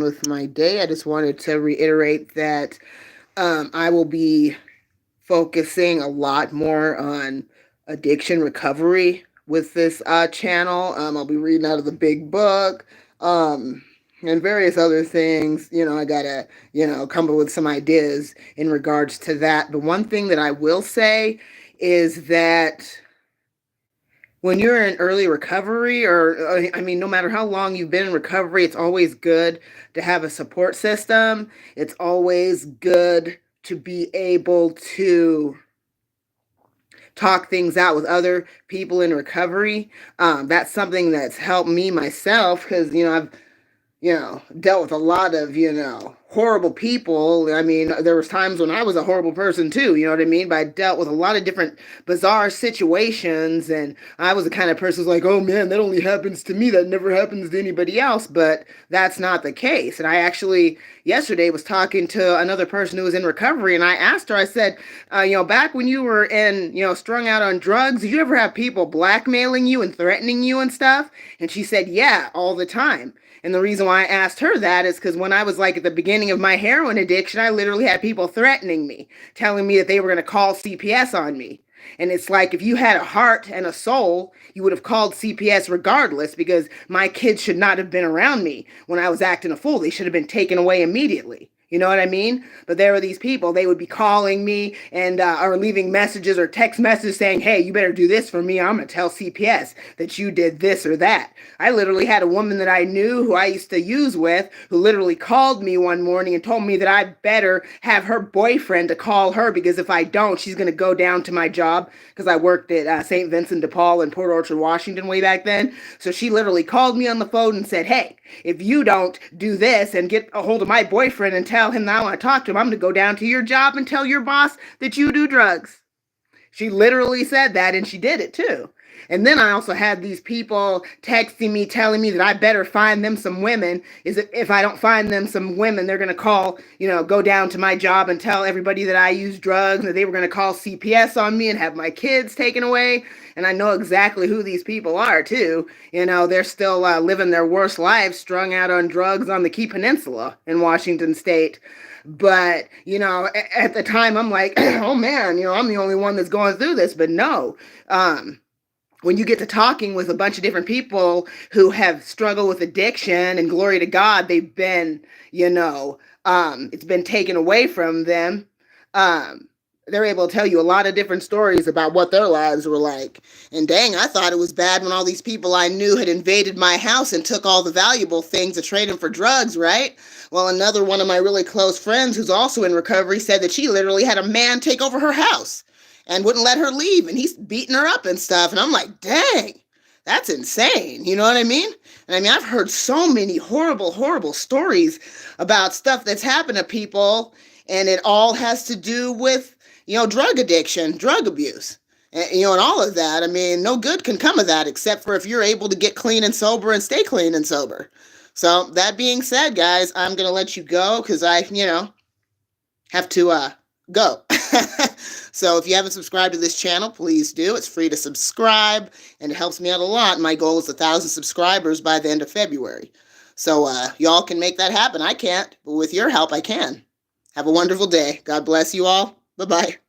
on with my day. I just wanted to reiterate that I will be focusing a lot more on addiction recovery with this channel. I'll be reading out of the big book and various other things. I gotta, come up with some ideas in regards to that. But one thing that I will say is that when you're in early recovery, or I mean, no matter how long you've been in recovery, it's always good to have a support system. It's always good to be able to talk things out with other people in recovery. That's something that's helped me myself because, I've dealt with a lot of, horrible people. I mean, there was times when I was a horrible person too, you know what I mean? But I dealt with a lot of different bizarre situations, and I was the kind of person who's like, oh man, that only happens to me. That never happens to anybody else. But that's not the case. And I actually yesterday was talking to another person who was in recovery, and I asked her, I said, back when you were in, strung out on drugs, did you ever have people blackmailing you and threatening you and stuff? And she said, yeah, all the time. And the reason why I asked her that is because when I was like at the beginning of my heroin addiction, I literally had people threatening me, telling me that they were going to call CPS on me. And it's like, if you had a heart and a soul, you would have called CPS regardless, because my kids should not have been around me when I was acting a fool. They should have been taken away immediately. You know what I mean? But there were these people, they would be calling me and or leaving messages or text messages saying, hey, you better do this for me. I'm going to tell CPS that you did this or that. I literally had a woman that I knew who I used to use with who literally called me one morning and told me that I better have her boyfriend to call her, because if I don't, she's going to go down to my job, because I worked at St. Vincent de Paul in Port Orchard, Washington way back then. So she literally called me on the phone and said, hey, if you don't do this and get a hold of my boyfriend and tell him that I want to talk to him, I'm going to go down to your job and tell your boss that you do drugs. She literally said that, and she did it too. And then I also had these people texting me, telling me that I better find them some women. Is it, if I don't find them some women, they're going to call, go down to my job and tell everybody that I use drugs, and they were going to call CPS on me and have my kids taken away. And I know exactly who these people are too. They're still living their worst lives, strung out on drugs on the Key Peninsula in Washington State. But, at the time I'm like, oh man, I'm the only one that's going through this. But no, when you get to talking with a bunch of different people who have struggled with addiction, and glory to God, they've been, it's been taken away from them. They're able to tell you a lot of different stories about what their lives were like. And dang, I thought it was bad when all these people I knew had invaded my house and took all the valuable things to trade them for drugs, right? Well, another one of my really close friends who's also in recovery said that she literally had a man take over her house and wouldn't let her leave, and he's beating her up and stuff. And I'm like, dang, that's insane. You know what I mean? And I mean, I've heard so many horrible, horrible stories about stuff that's happened to people, and it all has to do with, drug addiction, drug abuse, and all of that. I mean, no good can come of that except for if you're able to get clean and sober and stay clean and sober. So that being said, guys, I'm going to let you go because I, have to go. So if you haven't subscribed to this channel, please do. It's free to subscribe, and it helps me out a lot. My goal is 1,000 subscribers by the end of February. So y'all can make that happen. I can't, but with your help, I can. Have a wonderful day. God bless you all. Bye-bye.